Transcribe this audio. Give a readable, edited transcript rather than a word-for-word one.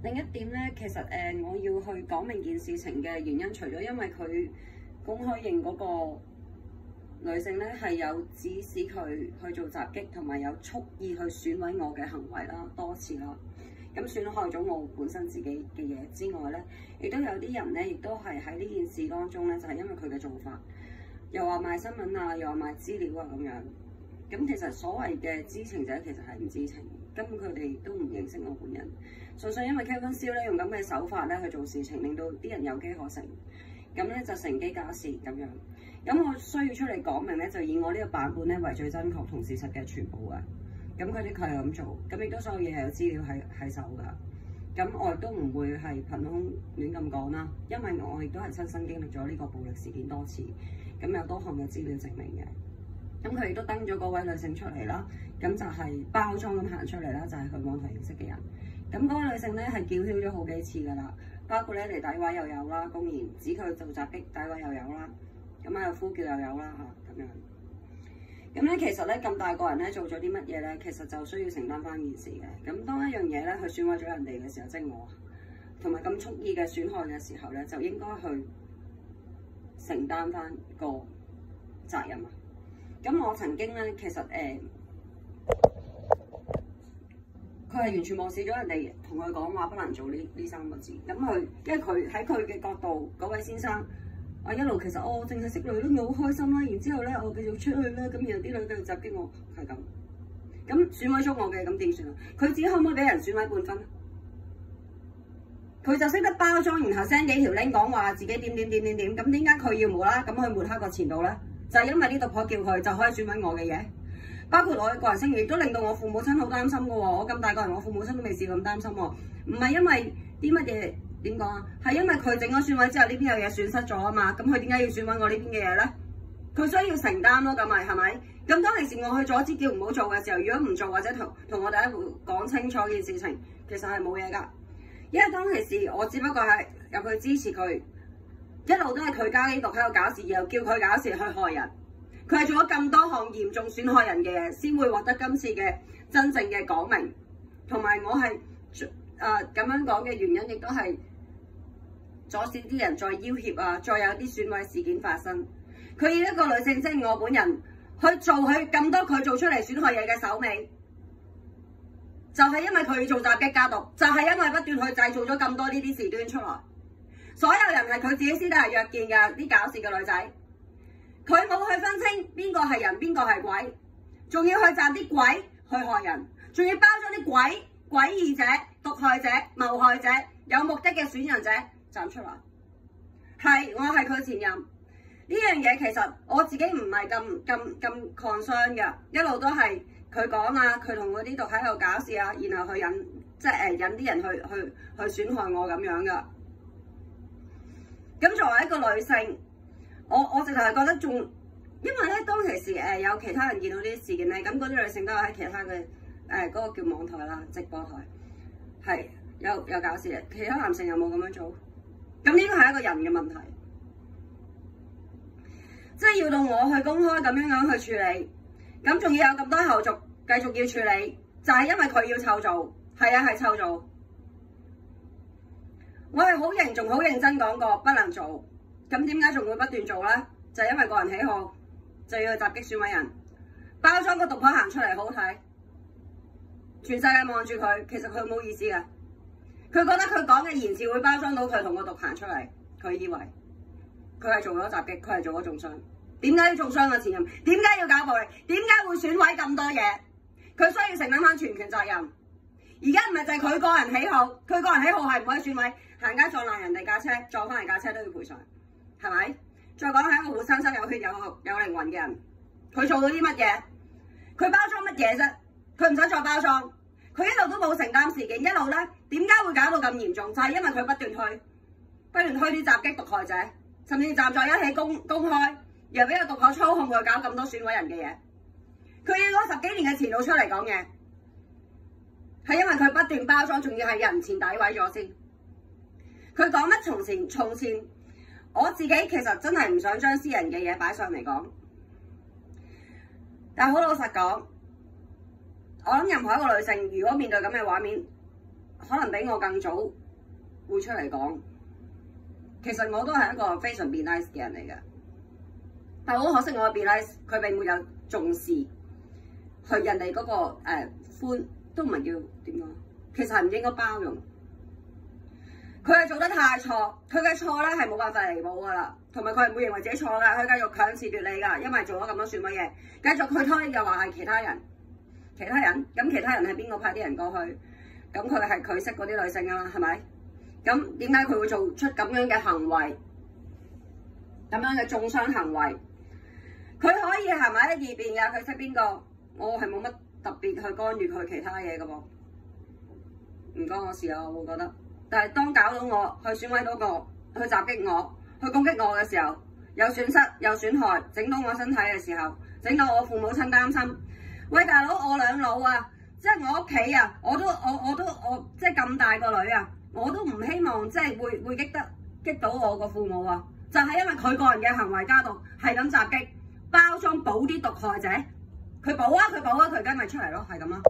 另一點咧，其實我要去講明件事情嘅原因，除咗因為佢公開認嗰個女性咧係有指使佢去做襲擊，同埋有蓄意去損毀我嘅行為啦，多次啦，咁損害咗我本身自己嘅嘢之外咧，亦都有啲人咧，亦都係喺呢件事當中咧，就係因為佢嘅做法，又話賣新聞啊，又話賣資料啊咁樣。咁其實所謂嘅知情者其實係唔知情，根本佢哋都唔認識我本人，純粹因為 Kevin Siu 咧用咁嘅手法咧去做事情，令到啲人有機可乘，咁咧就乘機假事咁樣。咁我需要出嚟講明咧，就以我呢個版本咧為最真確同事實嘅全部嘅。咁佢的確係咁做，咁亦都所有嘢係有資料喺手㗎。咁我亦都唔會係憑空亂咁講啦，因為我亦都係親身經歷咗呢個暴力事件多次，咁有多項嘅資料證明嘅。咁佢亦都登咗嗰位女性出嚟啦，咁就係包裝咁行出嚟啦，就係佢網台認識嘅人。咁嗰位女性咧係叫囂咗好幾次㗎啦，包括咧嚟詆毀又有啦，公然指佢做襲擊詆毀又有啦，咁啊呼叫又有啦嚇咁樣。咁咧其實咧咁大個人咧做咗啲乜嘢咧，其實就需要承擔翻件事嘅。咁當一樣嘢咧去損毀咗人哋嘅時候，即係我同埋咁蓄意嘅損害嘅時候咧，就應該去承擔翻個責任啊。咁我曾經咧，其實佢係完全無視咗人哋同佢講話不能做呢三個字。咁佢因為佢喺佢嘅角度，嗰位先生，我一路其實我淨係識女都我好開心啦。然之後咧，我繼續出去啦，咁然後啲女繼續襲擊我，係咁。咁損毀咗我嘅，咁點算啊？佢自己可唔可以俾人損毀半分？佢就識得包裝，然後 send 幾條 link 講話自己點，咁點解佢要無啦啦咁去抹黑個前度咧？就係因為呢毒婆叫佢就可以損毀我嘅嘢，包括我嘅個人聲譽，亦都令到我父母親好擔心嘅喎。我咁大個人，我父母親都未試過咁擔心喎。唔係因為啲乜嘢點講啊？係因為佢整咗損毀之後，呢邊有嘢損失咗啊嘛。咁佢點解要損毀我呢邊嘅嘢咧？佢需要承擔咯，咁咪係咪？咁當其時我去阻止叫唔好做嘅時候，如果唔做或者同我哋一路講清楚件事情，其實係冇嘢㗎。因為當其時我只不過係入去支持佢。一路都係佢加呢毒喺度搞事，又叫佢搞事去害人。佢係做咗咁多項嚴重損害人嘅嘢，先會獲得今次嘅真正嘅講明。同埋我係咁樣講嘅原因，亦都係阻止啲人再要挾啊，再有啲損毀事件發生。佢以一個女性，即係我本人，去做佢咁多佢做出嚟損害嘢嘅手尾，就係因為佢要做襲擊加毒，就係因為不斷去製造咗咁多呢啲事端出來。所有人係佢自己私底下約見嘅啲搞事嘅女仔，佢冇去分清邊個係人邊個係鬼，仲要去站啲鬼去害人，仲要包咗啲鬼、詭異者、毒害者、謀害者、有目的嘅損人者站出嚟。係，我係佢前任，呢樣嘢其實我自己唔係咁 concern 嘅，一路都係佢講啊，佢同嗰啲毒喺度搞事啊，然後去引啲人去損害我咁樣噶。咁作為一個女性，我直頭係覺得仲，因為咧當其時有其他人見到呢啲事件咧，咁嗰啲女性都有喺其他嘅嗰個叫網台啦、直播台，係有搞事嘅，其他男性有冇咁樣做？咁呢個係一個人嘅問題，即係要到我去公開咁樣去處理，咁仲要有咁多後續繼續要處理，就係因為佢要湊做，係啊係湊做。我係好認仲好認真講過不能做，咁點解仲會不斷做咧？就係因為個人喜好，就要去襲擊損毀人，包裝個毒婆行出嚟好睇，全世界望住佢，其實佢冇意思嘅。佢覺得佢講嘅言辭會包裝到佢同個毒行出嚟，佢以為佢係做咗襲擊，佢係做咗中傷。點解要中傷啊前任？點解要搞暴力？點解會損毀咁多嘢？佢需要承擔翻全權責任。而家唔係就係佢個人喜好，佢個人喜好係唔可以損毀。行街撞爛人哋架車，撞翻人架車都要賠償，係咪？再講係一個活生生有血有靈魂嘅人，佢做到啲乜嘢？佢包裝乜嘢啫？佢唔使再包裝，佢一路都冇承擔事件，一路咧點解會搞到咁嚴重？就係因為佢不斷推啲襲擊毒害者，甚至站在一起公開，又俾個毒婆操控佢搞咁多損毀人嘅嘢。佢要攞10幾年嘅前度出嚟講嘢，係因為佢不斷包裝，仲要係人前詆毀咗先。佢講乜從前，我自己其實真係唔想將私人嘅嘢擺上嚟講，但係好老實講，我諗任何一個女性如果面對咁嘅畫面，可能比我更早會出嚟講。其實我都係一個非常 be nice 嘅人嚟嘅，但好可惜我嘅 be nice 佢並沒有重視去人哋嗰個寬都唔係叫點講，其實係唔應該包容。佢係做得太錯，佢嘅錯咧係冇辦法彌補噶啦，同埋佢係唔會認為自己錯噶，佢繼續強詞奪理噶，因為做咗咁多算乜嘢，繼續去推就話係其他人，咁其他人係邊個派啲人過去？咁佢係佢識嗰啲女性啊嘛，係咪？咁點解佢會做出咁樣嘅行為，咁樣嘅中傷行為？佢可以係咪喺二邊嘅？佢識邊個？我係冇乜特別去干預佢其他嘢嘅噃，唔關我事啊，我會覺得。但係當搞到我去損毀到我，去襲擊我，去攻擊我嘅時候，有損失有損害，整到我身體嘅時候，整到我父母親擔心。喂，大佬，我兩老啊，即係我屋企啊，我即係咁大個女啊，我都唔希望即係會激到我個父母啊，就係因為佢個人嘅行為加毒，係咁襲擊，包裝補啲毒害者，佢補啊，佢而家咪出嚟咯，係咁咯。